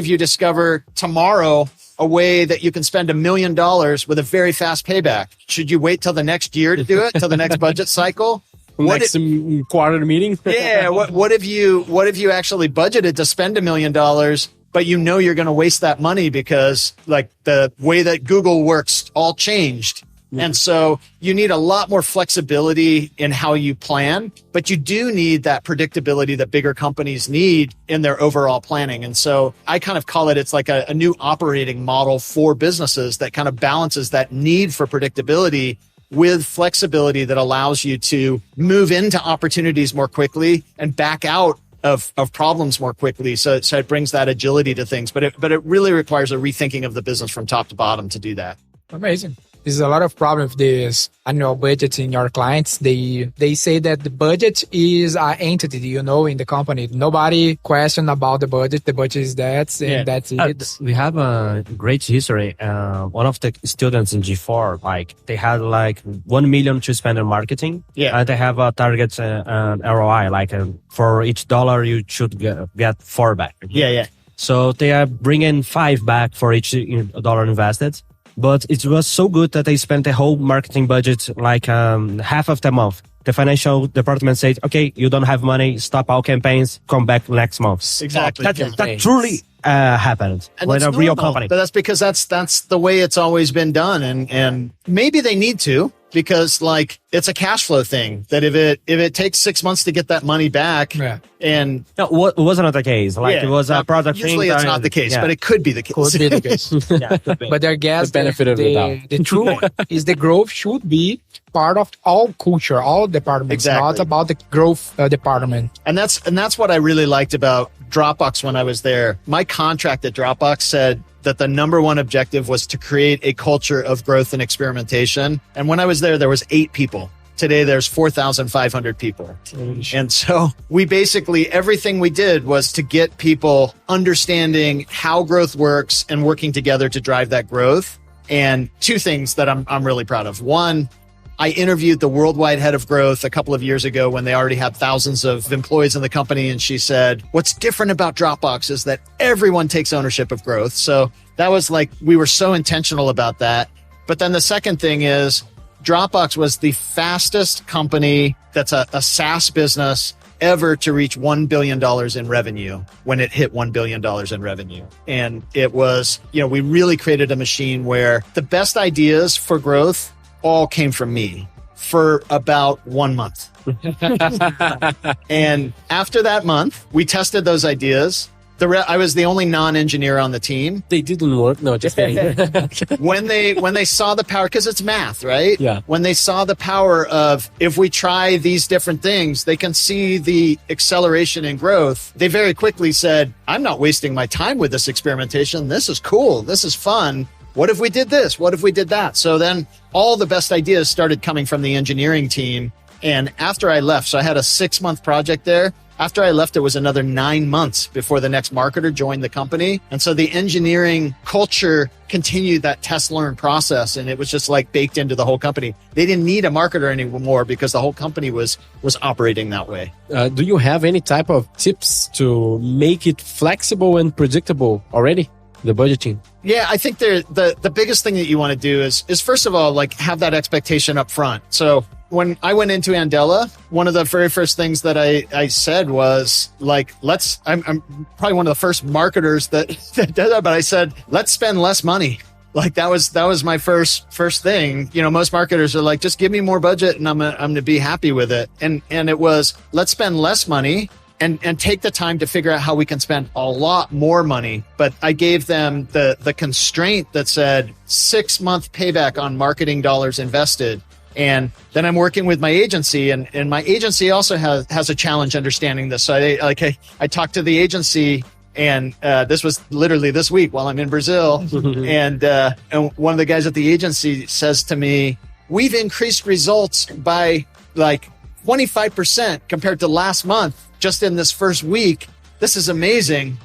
you discover tomorrow a way that you can spend $1 million with a very fast payback? Should you wait till the next year to do it, till the next budget cycle? Next quarter meeting? Yeah. What if you actually budgeted to spend $1 million, but you know you're going to waste that money because like the way that Google works all changed. And so you need a lot more flexibility in how you plan, but you do need that predictability that bigger companies need in their overall planning. And so I kind of call it's like a new operating model for businesses that kind of balances that need for predictability with flexibility that allows you to move into opportunities more quickly and back out of problems more quickly. So it brings that agility to things, but it really requires a rethinking of the business from top to bottom to do that. Amazing. There's a lot of problem with this annual budget in your clients. They say that the budget is an entity, in the company. Nobody question about the budget. The budget is that, and that's it. We have a great history. One of the students in G4, they had 1 million to spend on marketing. Yeah. And they have a target ROI, for each dollar you should get 4 back. Yeah. So they are bringing 5 back for each dollar invested. But it was so good that they spent the whole marketing budget half of the month. The financial department said, okay, you don't have money, stop all campaigns, come back next month. Exactly. That truly happened with a real company. But that's because that's the way it's always been done. And maybe they need to, because it's a cash flow thing that if it takes 6 months to get that money back and no, it wasn't the case. It was a product thing. Usually it's not the case, but it could be the case. Could be the case. Could be. But their guess, The benefit of the doubt. the truth is the growth should be part of all culture, all departments, Exactly. not about the growth department. And that's what I really liked about Dropbox when I was there. My contract at Dropbox said that the number one objective was to create a culture of growth and experimentation. And when I was there was 8 people. Today, there's 4,500 people. And so we basically, everything we did was to get people understanding how growth works and working together to drive that growth. And 2 things that I'm really proud of. One, I interviewed the worldwide head of growth a couple of years ago when they already had thousands of employees in the company. And she said, what's different about Dropbox is that everyone takes ownership of growth. So that was we were so intentional about that. But then the second thing is Dropbox was the fastest company that's a SaaS business ever to reach $1 billion in revenue when it hit $1 billion in revenue. And it was, we really created a machine where the best ideas for growth all came from me for about 1 month. And after that month, we tested those ideas. I was the only non-engineer on the team. They didn't work. No, just kidding. When they saw the power, because it's math, right? Yeah. When they saw the power of, if we try these different things, they can see the acceleration in growth. They very quickly said, I'm not wasting my time with this experimentation. This is cool. This is fun. What if we did this? What if we did that? So then all the best ideas started coming from the engineering team. And after I left, so I had a 6-month project there. After I left, it was another 9 months before the next marketer joined the company. And so the engineering culture continued that test learn process. And it was just baked into the whole company. They didn't need a marketer anymore because the whole company was operating that way. Do you have any type of tips to make it flexible and predictable already? The budgeting? Yeah, I think the biggest thing that you want to do is first of all, have that expectation up front. So when I went into Andela, one of the very first things that I said was I'm probably one of the first marketers that did that, but I said, let's spend less money. That was my first thing. Most marketers are just give me more budget and I'm going to be happy with it. And it was, let's spend less money and take the time to figure out how we can spend a lot more money. But I gave them the constraint that said 6-month payback on marketing dollars invested. And then I'm working with my agency, and my agency also has a challenge understanding this. So I talked to the agency, And this was literally this week while I'm in Brazil. And one of the guys at the agency says to me, we've increased results by like 25% compared to last month, just in this first week. This is amazing.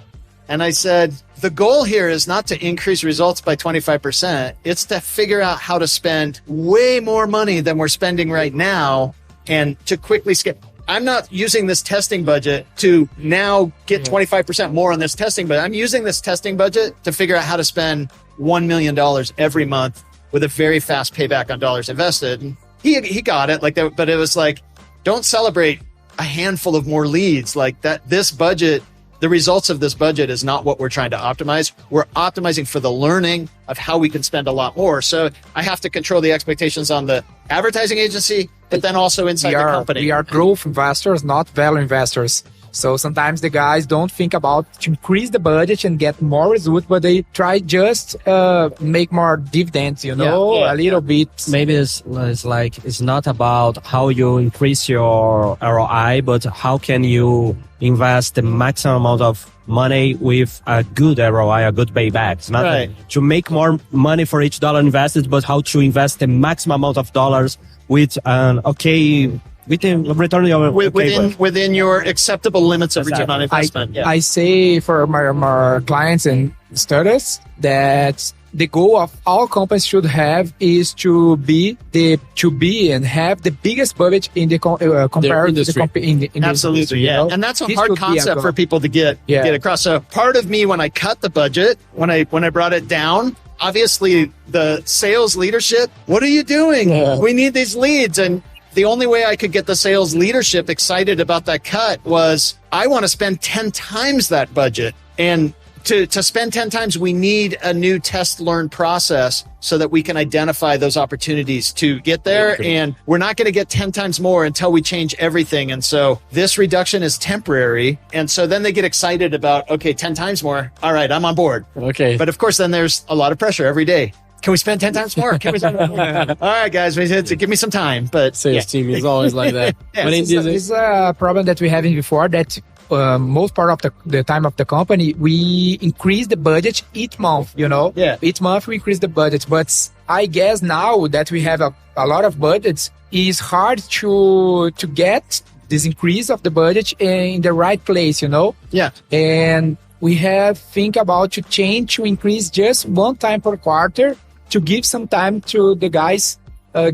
And I said, the goal here is not to increase results by 25%. It's to figure out how to spend way more money than we're spending right now and to quickly scale. I'm not using this testing budget to now get 25% more on this testing budget. I'm using this testing budget to figure out how to spend $1 million every month with a very fast payback on dollars invested. And he got it like that, but it was like, don't celebrate a handful of more leads like that. This budget, the results of this budget is not what we're trying to optimize. We're optimizing for the learning of how we can spend a lot more. So I have to control the expectations on the advertising agency, but then also inside the company. We are growth investors, not value investors. So sometimes the guys don't think about to increase the budget and get more results, but they try just make more dividends, a little bit. Maybe it's like, it's not about how you increase your ROI, but how can you invest the maximum amount of money with a good ROI, a good payback. It's not to make more money for each dollar invested, but how to invest the maximum amount of dollars with an within your acceptable limits of return on investment. I say for my clients and students that the goal of all companies should have is to be and have the biggest budget in the compared to the company. Absolutely, and that's a hard concept for people to get across. So part of me, when I cut the budget, when I brought it down, obviously the sales leadership, what are you doing? We need these leads. And the only way I could get the sales leadership excited about that cut was I want to spend 10 times that budget. And to spend 10 times, we need a new test learn process so that we can identify those opportunities to get there. And we're not going to get 10 times more until we change everything. And so this reduction is temporary. And so then they get excited about, okay, 10 times more. All right, I'm on board. Okay. But of course, then there's a lot of pressure every day. Can we spend 10 times more? Can we spend more? All right, guys, give me some time. But sales team is always like that. This is a problem that we had before that most part of the time of the company, we increase the budget each month, Each month we increase the budget. But I guess now that we have a lot of budgets, it's hard to get this increase of the budget in the right place, And we have think about to change to increase just one time per quarter to give some time to the guys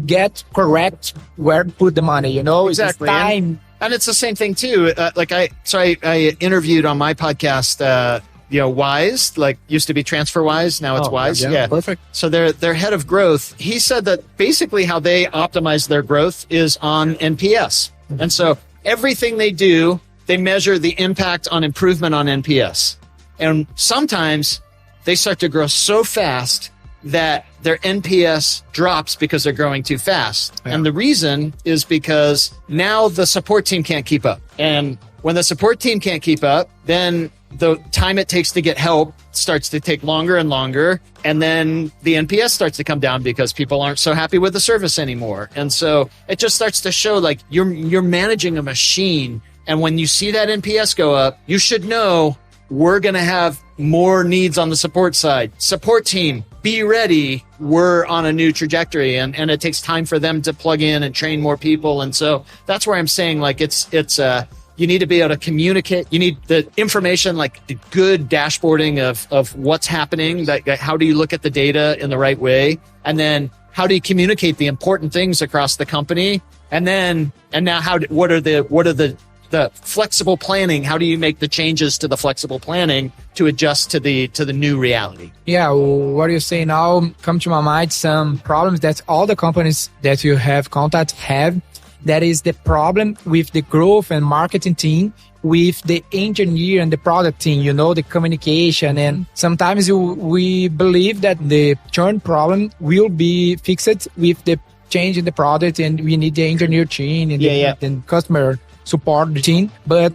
get correct where to put the money, Exactly. It's time. And it's the same thing too. I interviewed on my podcast, Wise, used to be TransferWise. Now it's Wise. Yeah. Perfect. So their head of growth, he said that basically how they optimize their growth is on NPS. And so everything they do, they measure the impact on improvement on NPS. And sometimes they start to grow so fast that their NPS drops because they're growing too fast. Yeah. And the reason is because now the support team can't keep up. And when the support team can't keep up, then the time it takes to get help starts to take longer and longer. And then the NPS starts to come down because people aren't so happy with the service anymore. And so it just starts to show like you're managing a machine. And when you see that NPS go up, you should know we're going to have more needs on the support side. Support team, be ready. We're on a new trajectory, and it takes time for them to plug in and train more people. And so that's where I'm saying like it's you need to be able to communicate. You need the information, like the good dashboarding of what's happening. How do you look at the data in the right way? And then how do you communicate the important things across the company? And now what are the flexible planning? How do you make the changes to the flexible planning to adjust to the new reality? Yeah, what you say now come to my mind some problems that all the companies that you have contact have. That is the problem with the growth and marketing team, with the engineer and the product team, the communication. And sometimes we believe that the churn problem will be fixed with the change in the product, and we need the engineer team and the customer support team. But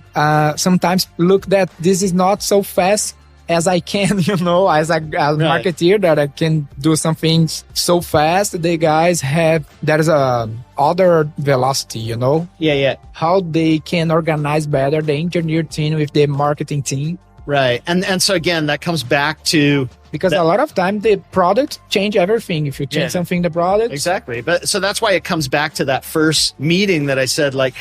sometimes look that this is not so fast as I can, as a marketeer, that I can do something so fast. The guys there's a other velocity, How they can organize better the engineer team with the marketing team Right. And so again, that comes back to Because a lot of time the product change everything. If you change something, the product. Exactly. But so that's why it comes back to that first meeting that I said, like,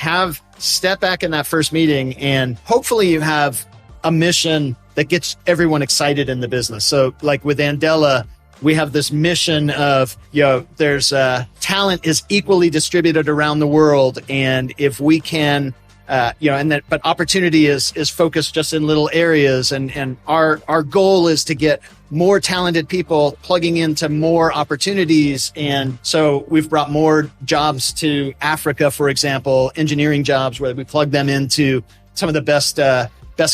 step back in that first meeting, and hopefully you have a mission that gets everyone excited in the business. So like with Andela, we have this mission of, there's talent is equally distributed around the world. And if we can, but opportunity is focused just in little areas. And our goal is to get more talented people plugging into more opportunities. And so we've brought more jobs to Africa, for example, engineering jobs where we plug them into some of the best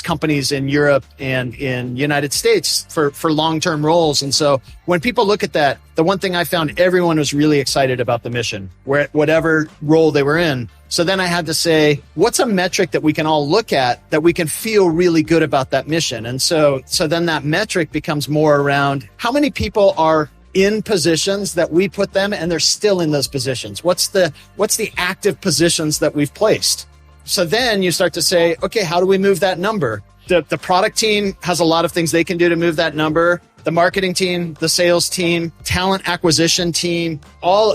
companies in Europe and in United States for long-term roles. And so when people look at that, the one thing I found, everyone was really excited about the mission, whatever role they were in. So then I had to say, what's a metric that we can all look at that we can feel really good about that mission? And so then that metric becomes more around how many people are in positions that we put them and they're still in those positions. What's the active positions that we've placed? So then you start to say, okay, how do we move that number? The product team has a lot of things they can do to move that number. The marketing team, the sales team, talent acquisition team, so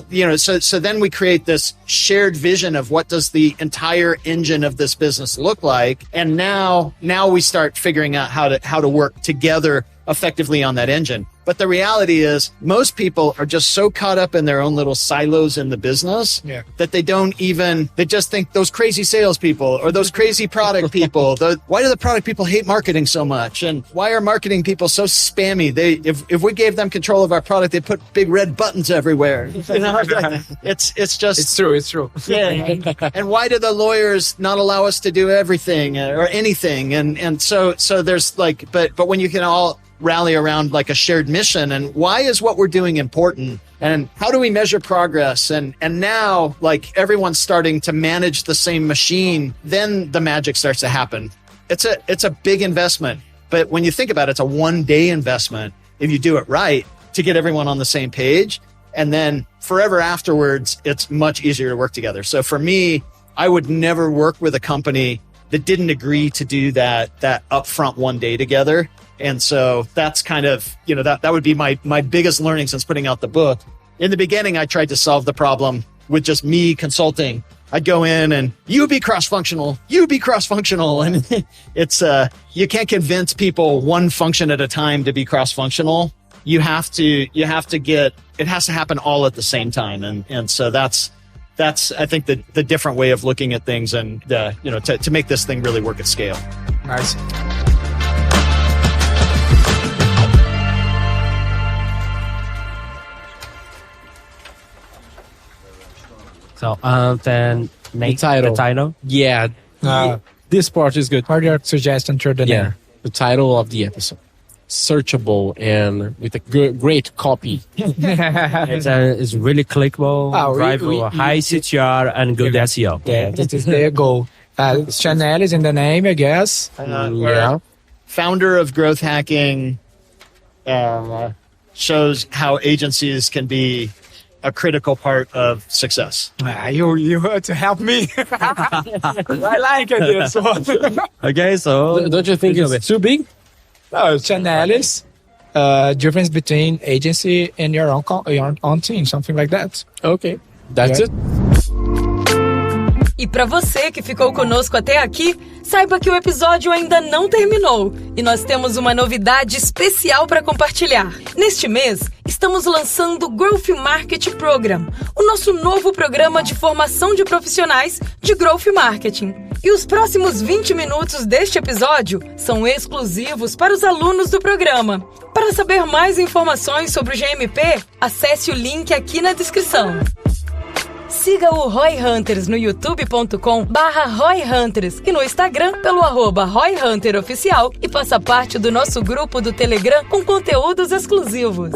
then we create this shared vision of what does the entire engine of this business look like. And now we start figuring out how to work together effectively on that engine. But the reality is most people are just so caught up in their own little silos in the business that they just think those crazy salespeople or those crazy product people. Why do the product people hate marketing so much? And why are marketing people so spammy? If we gave them control of our product, they'd put big red buttons everywhere. It's true. Yeah. And why do the lawyers not allow us to do everything or anything? And so there's like, but when you can all rally around like a shared mission, and why is what we're doing important, and how do we measure progress, and now like everyone's starting to manage the same machine, then the magic starts to happen. It's a big investment, but when you think about it, it's a one-day investment if you do it right to get everyone on the same page, and then forever afterwards it's much easier to work together. So for me, I would never work with a company that didn't agree to do that upfront one day together. And so that's kind of, that would be my biggest learning since putting out the book. In the beginning, I tried to solve the problem with just me consulting. I'd go in and you be cross-functional. And it's, you can't convince people one function at a time to be cross-functional. It has to happen all at the same time. And so that's, I think the different way of looking at things and, to make this thing really work at scale. Nice. So, then the title. Yeah. This part is good. What are your suggestions for the name? The title of the episode. Searchable and with a great copy. It's really clickable, drivable, high CTR, and good SEO. Yeah, that is their goal. Sean Ellis in the name, I guess. Founder of Growth Hacking, shows how agencies can be a critical part of success. You had to help me. I like this one. Okay, so don't you think it's too big? No, Sean Ellis. Difference between agency and your own team, something like that. Okay, that's it. E para você que ficou conosco até aqui, saiba que o episódio ainda não terminou e nós temos uma novidade especial para compartilhar. Neste mês, estamos lançando o Growth Marketing Program, o nosso novo programa de formação de profissionais de Growth Marketing. E os próximos 20 minutos deste episódio são exclusivos para os alunos do programa. Para saber mais informações sobre o GMP, acesse o link aqui na descrição. Siga o ROI Hunters no youtube.com/ROI Hunters e no Instagram pelo @ROI Hunter Oficial e faça parte do nosso grupo do Telegram com conteúdos exclusivos.